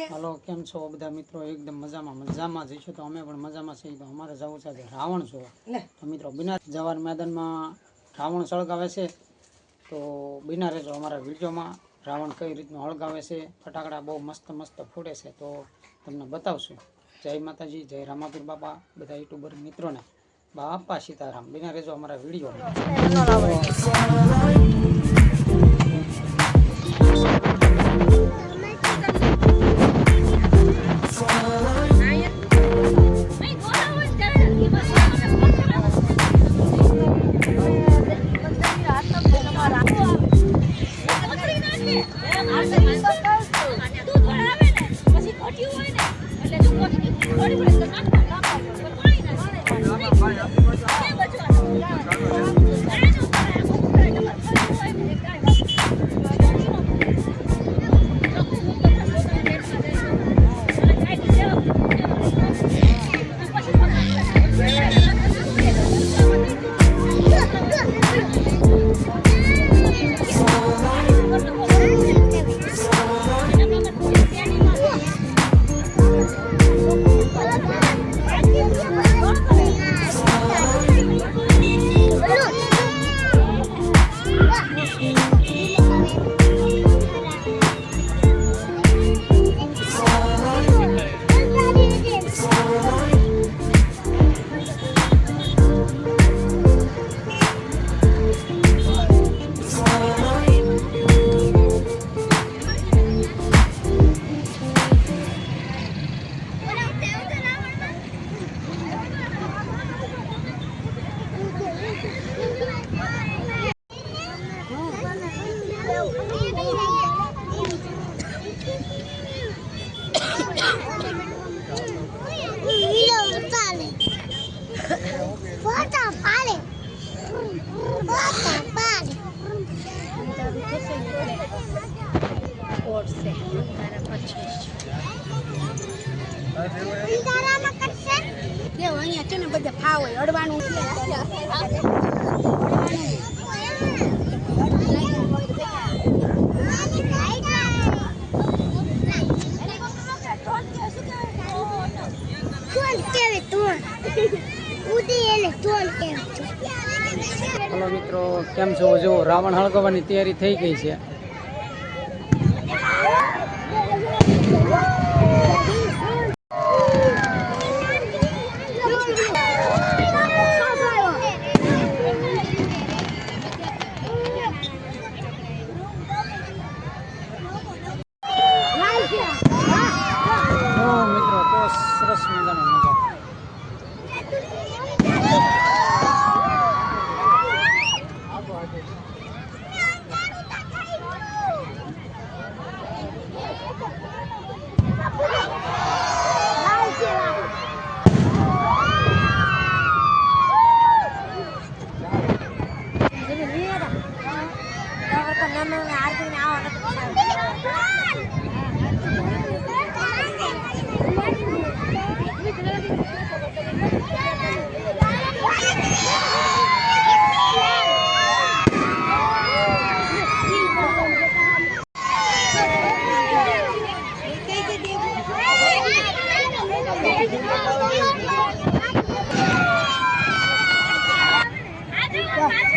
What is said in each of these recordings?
Hello केम छो बधा मित्रों एकदम मजामा जईशो तो अमे पण मजामा छीए। तो अमारे जवुं छे आज रावण जोवा। तो मित्रों बिना जवार मैदान में रावण सळगावे छे तो बिना रहेजो अमारा विडियो में। रावण कई रीतनो हळगावे छे, फटाकड़ा बहु मस्त मस्त फूटे छे तो तमने बतावशुं। जय माताजी, जय रामापीर बापा बधा यूट्यूबर मित्रों ने बापा सीताराम। बिना रहेजो अमारा विडियो में। हेलो मित्रों केम छो? जो रावण हळगावानी तैयारी थई गई छे। मित्रों तो सरस मजानो मजा।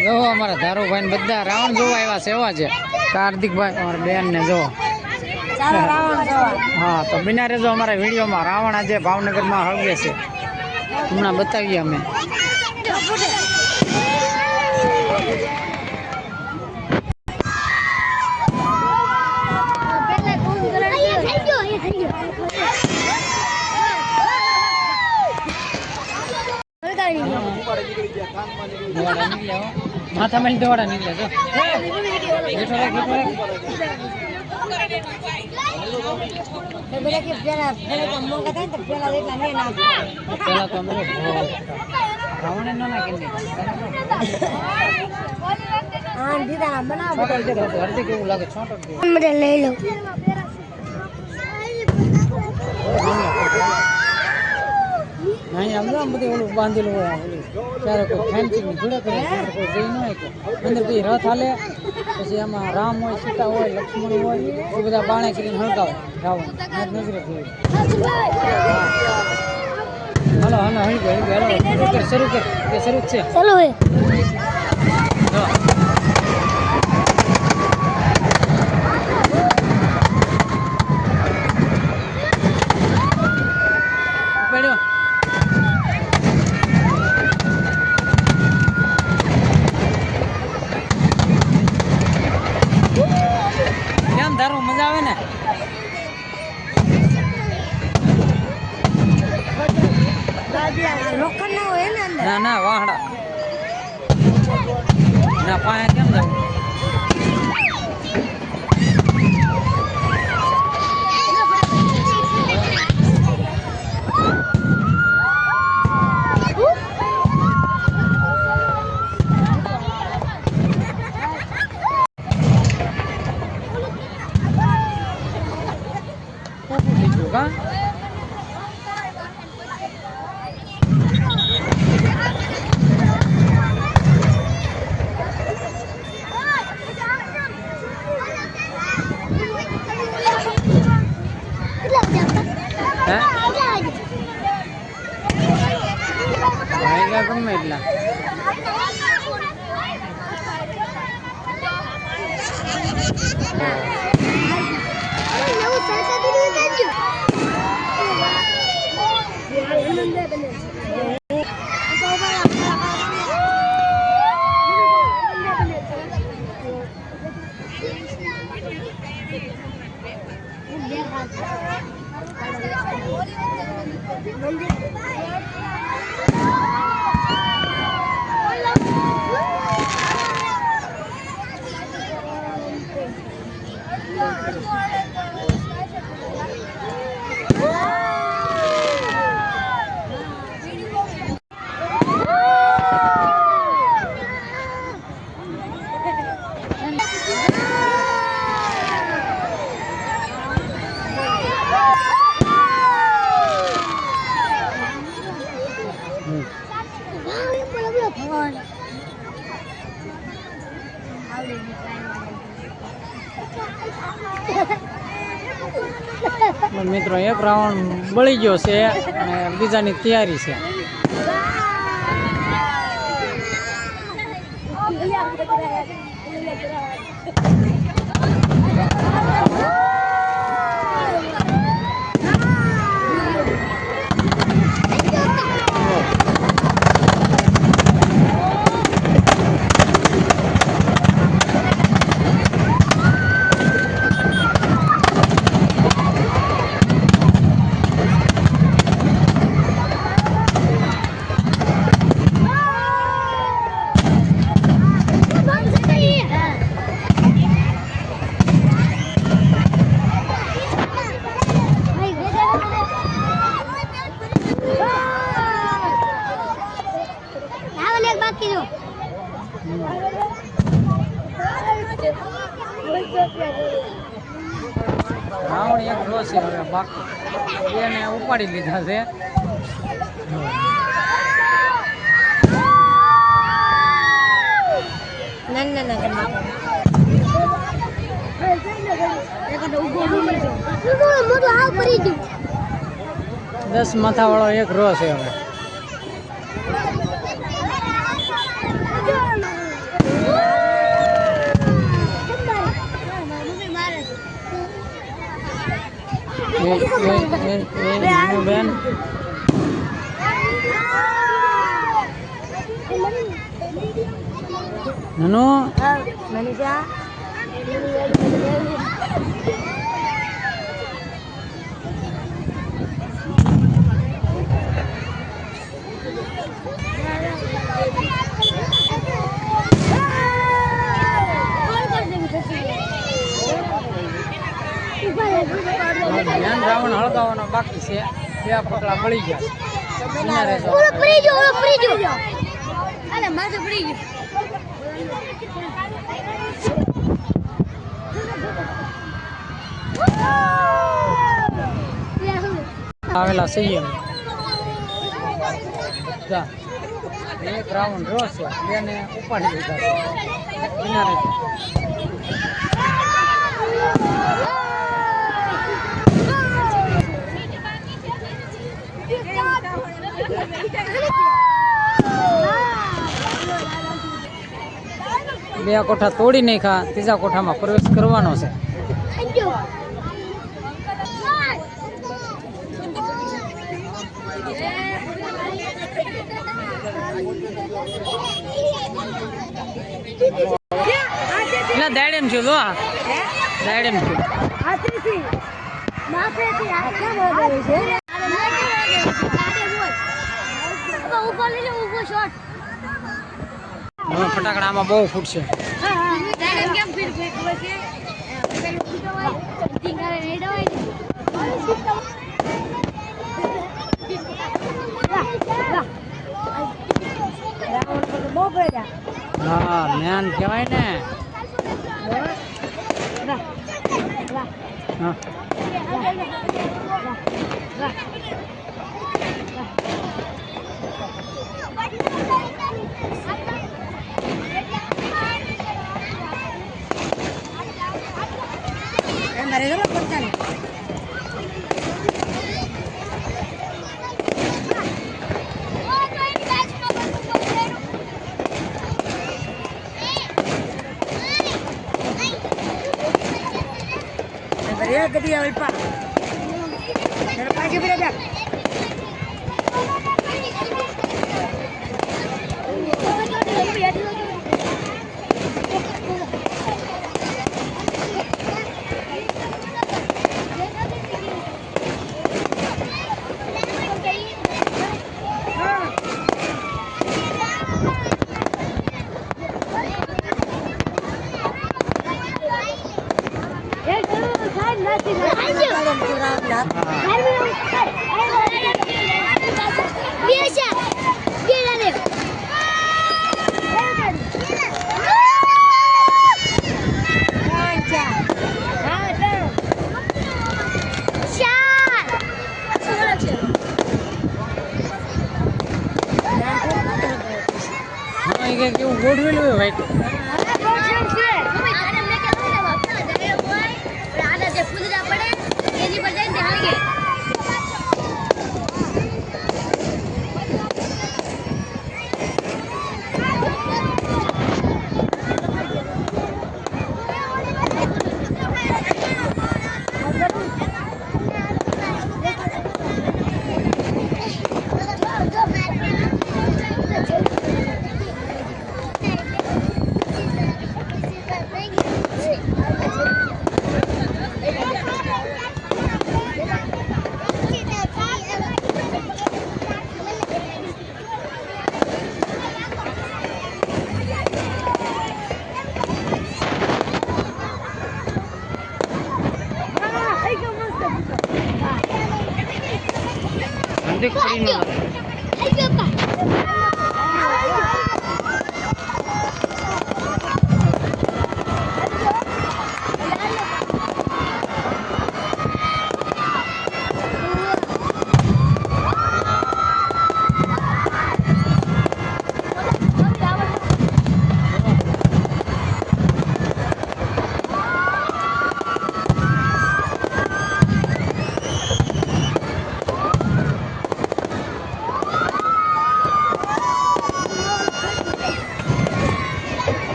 जो हमारा धारू भाई बदा रावण जो आया सेवा है। कार्तिक भाई और बेन ने जो हाँ तो बिना रेजो हमारा वीडियो में। रावण आज भावनगर में हळगे छे हमणा बतावीए अमे। माथा में दौड़ा निकले जो रावण ना नहीं हम बधे ओलू बांधेलू त्यारे कोई फेंसिंग जुड़े करे कोई जई न है अंदर कोई रथ हाले પછી એમાં રામ હોય, સીતા હોય, લક્ષ્મણ હોય, એ બધા બાણે કરીને હળગાવે રાવણ નજરે જોઈ. હાલો હાલો હળી ગયો હાલો શરૂ કર શરૂ છે ચાલો હે પડ્યો. કેમ તારું મજા આવે ને? લોખંડ ના હોય ને અંદર. ના ના વાહડા ના પાયા કેમ જવું? કા ગમે એટલા મિત્રો એક રાઉન્ડ બળી ગયો છે અને બીજાની તૈયારી છે. રાવણ એક રો છે હવે બાકી એને ઉપાડી લીધા છે. દસ માથા વાળો એક રો છે હવે. બેન નનુ મનીષા રાવણ હળગાવવાનો બાકી છે. બે પકડા પડી ગયા આવેલા સહી એક રાવણ રો છે બેને ઉપાડી લીધા છે. બે કોઠા તોડી નાખ્યા, ત્રીજા કોઠામાં પ્રવેશ કરવાનો છે. એટલે દાડેમ છું જો દાડેમ છું. ફટાકડા આમાં બહુ ફૂટશે. હા મેન કહેવાય ને. હા gede ya Pak. Dari pagi berada. કેવું ગોઠવેલું હોય ભાઈ.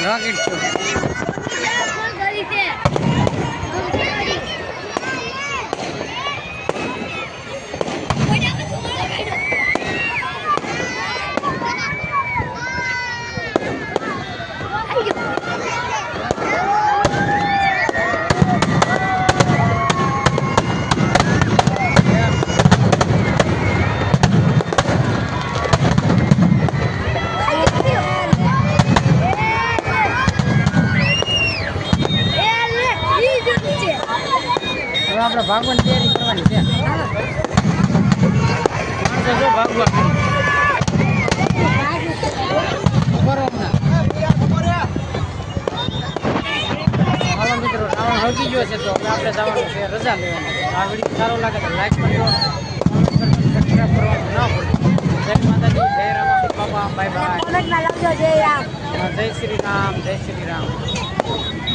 રોકેટ છો. આપણે ભાગવાની તૈયારી કરવાની છે. માણસો જો ભાગવા હાલો મિત્રો, રાવણ હળગી ગયો છે તો હવે આપણે જવાનું છે રજા લેવાની. આ વિડીયો સારો લાગે તો લાઈક કરજો, સબસ્ક્રાઈબ કરવાનું ના ભૂલતા. જય માતાજી, જય રામ બાપા, બાય બાય. જય શ્રી રામ, જય શ્રી રામ. બેઠા